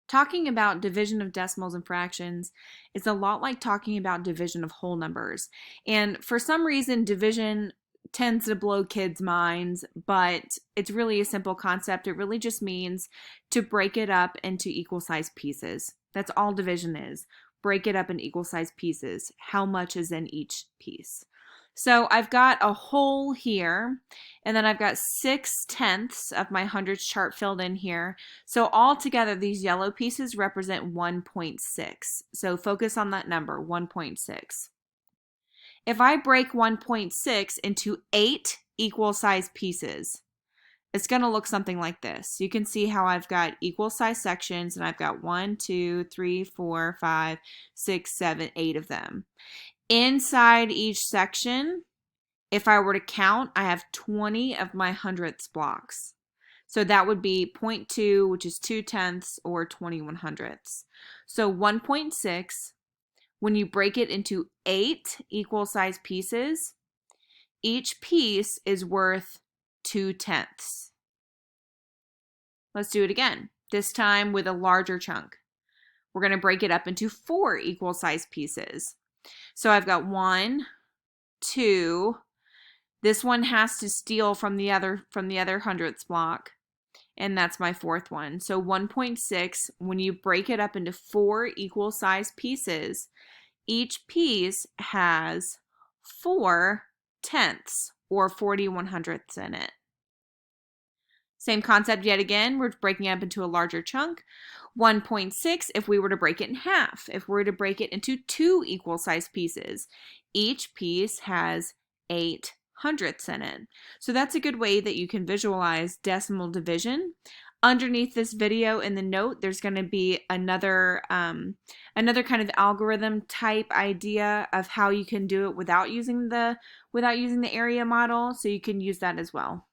Talking about division of decimals and fractions is a lot like talking about division of whole numbers. And for some reason, division tends to blow kids' minds, but it's really a simple concept. It really just means to break it up into equal sized pieces. That's all division is. Break it up in equal sized pieces. How much is in each piece? So I've got a whole here, and then I've got 6/10 of my hundredths chart filled in here. So all together, these yellow pieces represent 1.6. So focus on that number, 1.6. If I break 1.6 into 8 equal size pieces, it's going to look something like this. You can see how I've got equal size sections, and I've got 1, 2, 3, 4, 5, 6, 7, 8 of them. Inside each section, if I were to count, I have 20 of my hundredths blocks. So that would be 0.2, which is 2/10, or 21 hundredths. So 1.6, when you break it into 8 equal size pieces, each piece is worth 2/10. Let's do it again, this time with a larger chunk. We're going to break it up into 4 equal size pieces. So I've got 1, 2. This one has to steal from the other hundredths block, and that's my fourth one. So 1.6, when you break it up into 4 equal size pieces, each piece has 4/10, or 41 hundredths in it. Same concept yet again, we're breaking it up into a larger chunk. 1.6, if we were to break it in half, if we were to break it into 2 equal size pieces, each piece has 8 hundredths in it. So that's a good way that you can visualize decimal division. Underneath this video in the note, there's going to be another kind of algorithm type idea of how you can do it without using the area model, so you can use that as well.